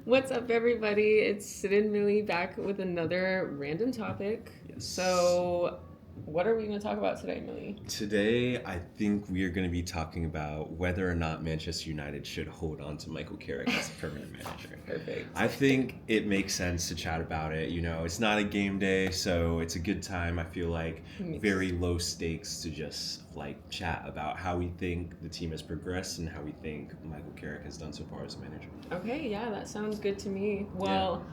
What's up, everybody? It's Sid and Millie back with another random topic. Yes. So, what are we going to talk about today, Millie? Today, I think we are going to be talking about whether or not Manchester United should hold on to Michael Carrick as permanent manager. Perfect. I think it makes sense to chat about it. You know, it's not a game day, so it's a good time. I feel like very low stakes to just like chat about how we think the team has progressed and how we think Michael Carrick has done so far as a manager. Okay, yeah, that sounds good to me. Well,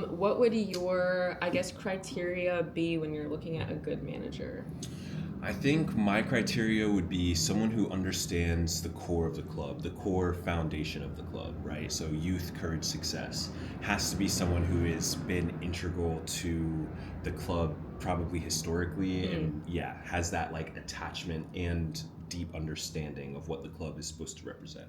what would your, I guess, criteria be when you're looking at a good manager? I think my criteria would be someone who understands the core of the club, the core foundation of the club, right? So youth, courage, success has to be someone who has been integral to the club probably historically and has that like attachment and deep understanding of what the club is supposed to represent.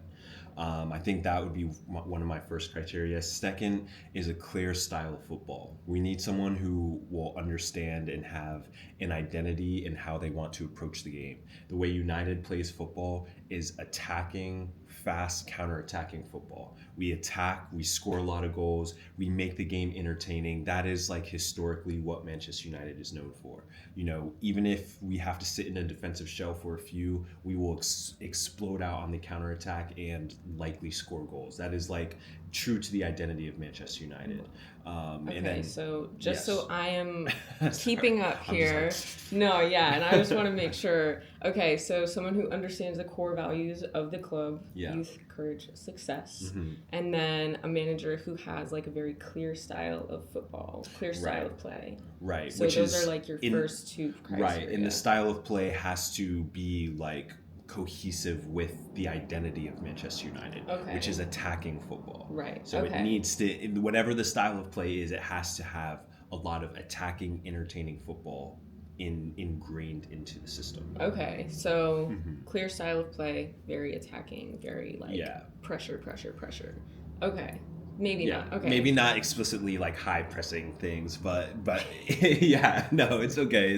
I think that would be one of my first criteria. Second is a clear style of football. We need someone who will understand and have an identity in how they want to approach the game. The way United plays football is attacking, fast, counter-attacking football. We attack, we score a lot of goals, we make the game entertaining. That is like historically what Manchester United is known for. You know, even if we have to sit in a defensive shell for a few, we will explode out on the counterattack and likely score goals. That is like true to the identity of Manchester United. Okay, and then, so just so yes. I am keeping up here. And I just want to make sure. Okay, so someone who understands the core values of the club, youth, courage, success, and then a manager who has like a very clear style of football, clear style of play. Right. So those are like your first two criteria. Right, and the style of play has to be like cohesive with the identity of Manchester United, which is attacking football. Right. So it needs to, whatever the style of play is, it has to have a lot of attacking, entertaining football ingrained into the system. Okay, so clear style of play, very attacking, very like pressure. Okay. Maybe not. Okay. Maybe not explicitly like high pressing things, but no, it's okay.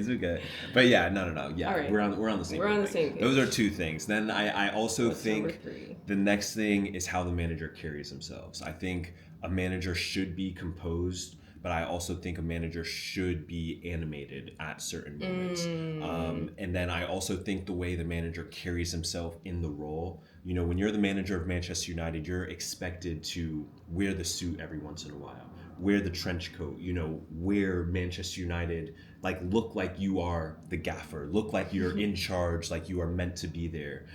But no. Yeah, right. we're on the same. We're on the same page. Those are two things. Then I also What's think the next thing is how the manager carries themselves. I think a manager should be composed, but I also think a manager should be animated at certain moments. And then I also think the way the manager carries himself in the role. You know, when you're the manager of Manchester United, you're expected to wear the suit every once in a while, wear the trench coat, you know, wear Manchester United, like look like you are the gaffer, look like you're in charge, like you are meant to be there.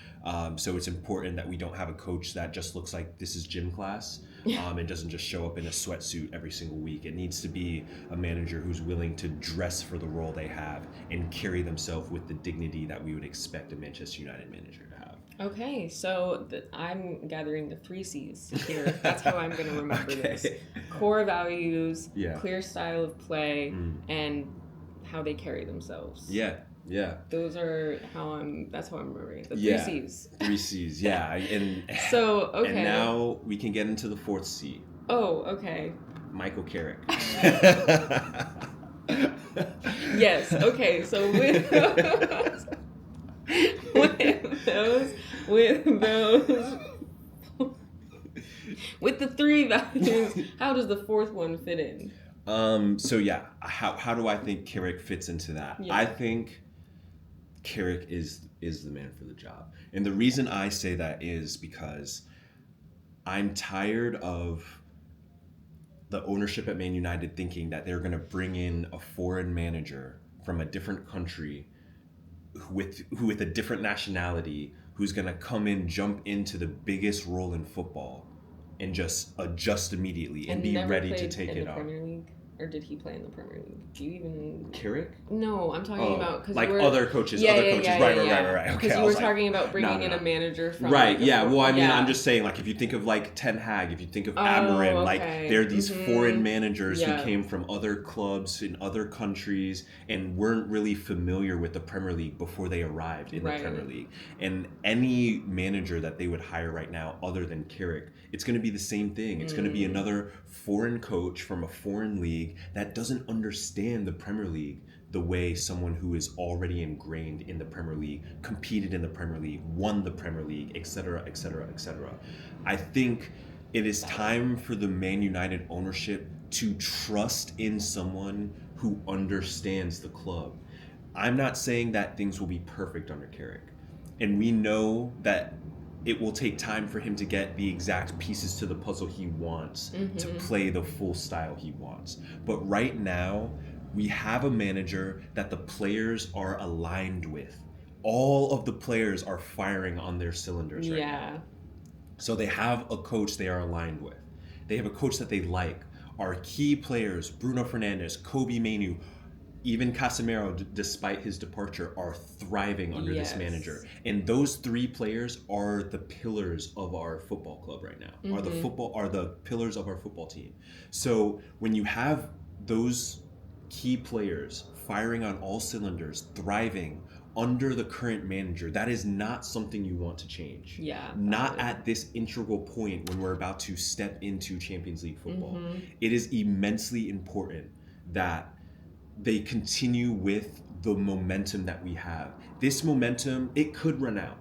So it's important that we don't have a coach that just looks like this is gym class and doesn't just show up in a sweatsuit every single week. It needs to be a manager who's willing to dress for the role they have and carry themselves with the dignity that we would expect a Manchester United manager to have. Okay, so I'm gathering the 3 C's here. That's how I'm going to remember this. Core values, clear style of play, and how they carry themselves. Yeah. Those are that's how I'm remembering it. The 3 C's. 3 C's, yeah. And so, okay. And now we can get into the 4th C. Oh, okay. Michael Carrick. Yes, okay. So with the 3 values, how does the 4th one fit in? How do I think Carrick fits into that? I think Carrick is the man for the job. And the reason I say that is because I'm tired of the ownership at Man United thinking that they're going to bring in a foreign manager from a different country with a different nationality who's going to come in, jump into the biggest role in football and just adjust immediately and be ready to take it on. Premier League? Or did he play in the Premier League? Do you even... Carrick? No, I'm talking about... Like other coaches. Right. Because you were talking about bringing in a manager from... Right, Well, I mean, I'm just saying, like, if you think of, like, Ten Hag, if you think of Amorim, like, they're these foreign managers who came from other clubs in other countries and weren't really familiar with the Premier League before they arrived in the Premier League. And any manager that they would hire right now, other than Carrick, it's going to be the same thing. It's going to be another foreign coach from a foreign league that doesn't understand the Premier League the way someone who is already ingrained in the Premier League, competed in the Premier League, won the Premier League, etc. I think It is time for the Man United ownership to trust in someone who understands the club. I'm not saying that things will be perfect under Carrick. And we know that it will take time for him to get the exact pieces to the puzzle he wants to play the full style he wants. But right now, we have a manager that the players are aligned with. All of the players are firing on their cylinders right now. So they have a coach they are aligned with. They have a coach that they like. Our key players, Bruno Fernandes, Kobe Mainoo, even Casemiro, despite his departure, are thriving under this manager. And those three players are the pillars of our football club right now. Are the pillars of our football team. So when you have those key players firing on all cylinders, thriving under the current manager, that is not something you want to change. Not at this integral point when we're about to step into Champions League football. It is immensely important that they continue with the momentum that we have. This momentum, it could run out.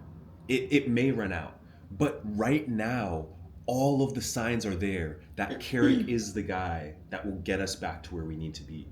It may run out. But right now, all of the signs are there that Carrick is the guy that will get us back to where we need to be.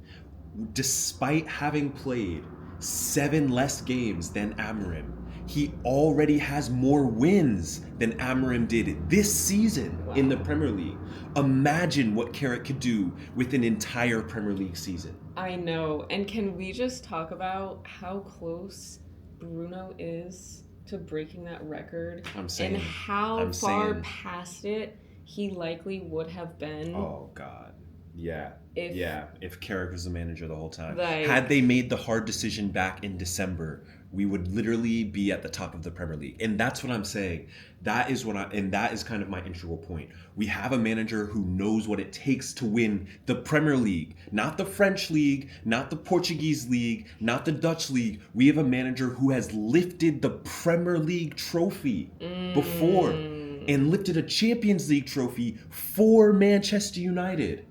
Despite having played 7 less games than Amorim, he already has more wins than Amorim did this season in the Premier League. Imagine what Carrick could do with an entire Premier League season. I know. And can we just talk about how close Bruno is to breaking that record? And how far past it he likely would have been. Oh, God. Yeah. If Carrick was the manager the whole time. Had they made the hard decision back in December, we would literally be at the top of the Premier League. And that's what I'm saying. That is kind of my integral point. We have a manager who knows what it takes to win the Premier League, not the French league, not the Portuguese league, not the Dutch league. We have a manager who has lifted the Premier League trophy before and lifted a Champions League trophy for Manchester United.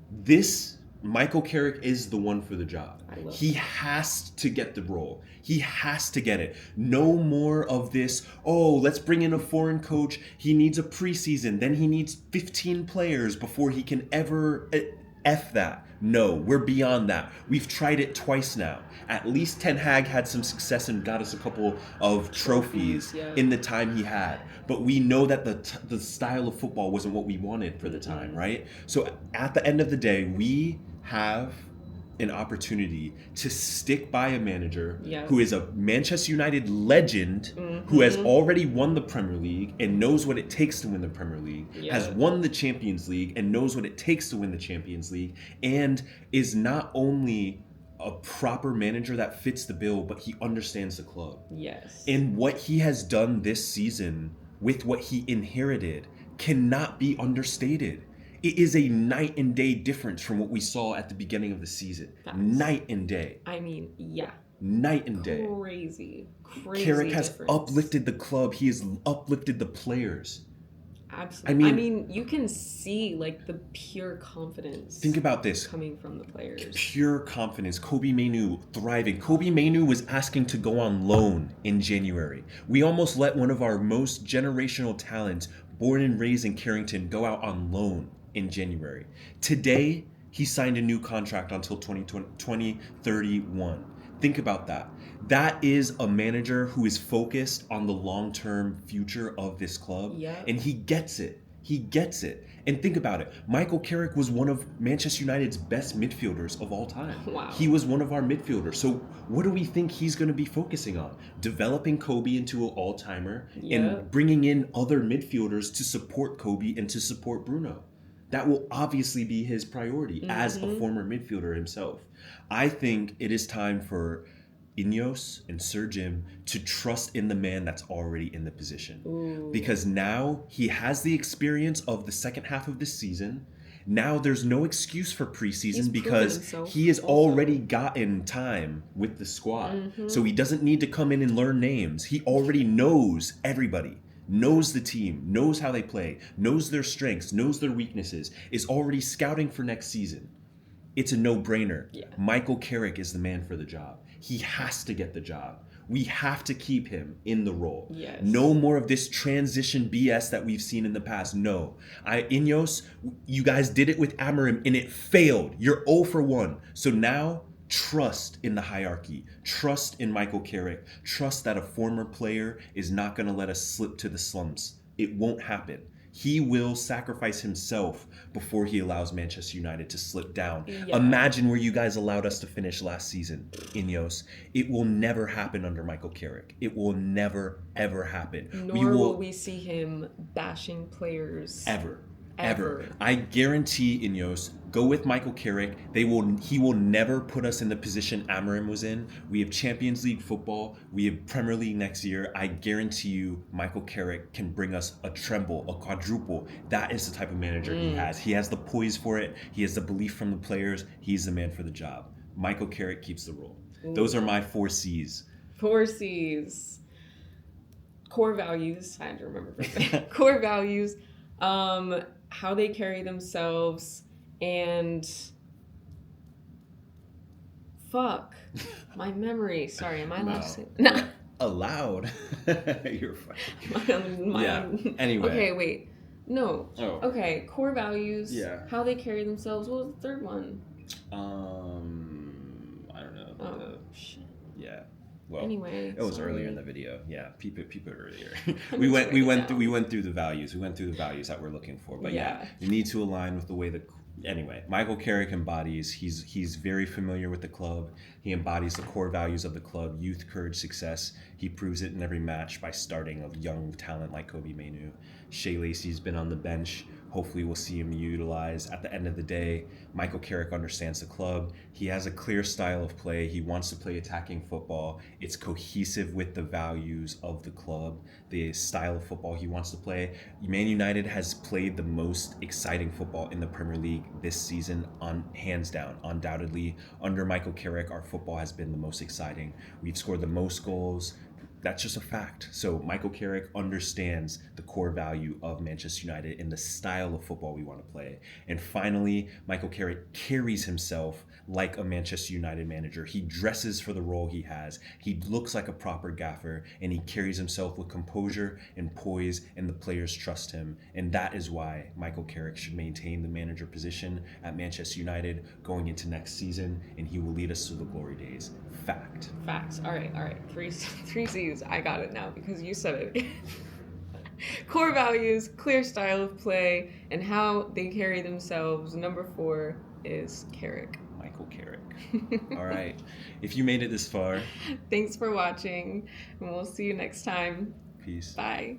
This Michael Carrick is the one for the job. He has to get the role. He has to get it. No more of this, let's bring in a foreign coach. He needs a preseason. Then he needs 15 players before he can ever F that. No, we're beyond that. We've tried it twice now. At least Ten Hag had some success and got us a couple of trophies in the time he had. But we know that the style of football wasn't what we wanted for the time, right? So at the end of the day, we have an opportunity to stick by a manager who is a Manchester United legend, who has already won the Premier League and knows what it takes to win the Premier League, has won the Champions League and knows what it takes to win the Champions League, and is not only a proper manager that fits the bill, but he understands the club. And what he has done this season with what he inherited cannot be understated. It is a night and day difference from what we saw at the beginning of the season. Night and day. I mean, night and day. Crazy Carrick has difference. Uplifted the club. He has uplifted the players. Absolutely. I mean, you can see like the pure confidence. Think about this. Coming from the players. Pure confidence. Kobe Mainoo thriving. Kobe Mainoo was asking to go on loan in January. We almost let one of our most generational talents, born and raised in Carrington, go out on loan in January. Today, he signed a new contract until 2031. Think about that. That is a manager who is focused on the long-term future of this club. And he gets it. And think about it. Michael Carrick was one of Manchester United's best midfielders of all time. He was one of our midfielders. So what do we think he's going to be focusing on? Developing Kobe into an all-timer and bringing in other midfielders to support Kobe and to support Bruno. That will obviously be his priority as a former midfielder himself. I think it is time for Ineos and Sir Jim to trust in the man that's already in the position. Because now he has the experience of the second half of this season. Now there's no excuse for preseason because he has already gotten time with the squad. So he doesn't need to come in and learn names. He already knows everybody. Knows the team, knows how they play, knows their strengths, knows their weaknesses, is already scouting for next season. It's a no-brainer. Michael Carrick is the man for the job. He has to get the job. We have to keep him in the role. Yes. No more of this transition BS that we've seen in the past. No. Ineos, you guys did it with Amarim and it failed. You're 0 for 1. So now trust in the hierarchy. Trust in Michael Carrick. Trust that a former player is not going to let us slip to the slumps. It won't happen. He will sacrifice himself before he allows Manchester United to slip down. Yeah. Imagine where you guys allowed us to finish last season, Ineos. It will never happen under Michael Carrick. It will never, ever happen. Nor will we see him bashing players. Ever. I guarantee, Ineos, go with Michael Carrick. He will never put us in the position Amarim was in. We have Champions League football. We have Premier League next year. I guarantee you Michael Carrick can bring us a treble, a quadruple. That is the type of manager he has. He has the poise for it. He has the belief from the players. He's the man for the job. Michael Carrick keeps the role. Those are my 4 C's. 4 C's. Core values. I had to remember. Core values. How they carry themselves, and my memory. Sorry, am I allowed to say? No. Allowed. You're fine. Anyway. Okay, wait. No. Oh. Okay, core values. Yeah. How they carry themselves. What was the third one? I don't know. Oh, shit. Yeah. Well, anyway, it was earlier in the video. Yeah, peep it earlier. we went through the values. We went through the values that we're looking for. But yeah, you need to align with the way that. Anyway, Michael Carrick embodies. He's very familiar with the club. He embodies the core values of the club: youth, courage, success. He proves it in every match by starting a young talent like Kobe Mainoo. Shea Lacey's been on the bench. Hopefully we'll see him utilized. At the end of the day, Michael Carrick understands the club. He has a clear style of play. He wants to play attacking football. It's cohesive with the values of the club, the style of football he wants to play. Man United has played the most exciting football in the Premier League this season, hands down, undoubtedly. Under Michael Carrick, our football has been the most exciting. We've scored the most goals. That's just a fact. So Michael Carrick understands the core value of Manchester United and the style of football we want to play. And finally, Michael Carrick carries himself like a Manchester United manager. He dresses for the role he has. He looks like a proper gaffer, and he carries himself with composure and poise, and the players trust him. And that is why Michael Carrick should maintain the manager position at Manchester United going into next season, and he will lead us to the glory days. Facts. All right. 3 C's. I got it now because you said it. Core values, clear style of play, and how they carry themselves. Number 4 is Carrick. Michael Carrick. All right. If you made it this far, thanks for watching, and we'll see you next time. Peace. Bye.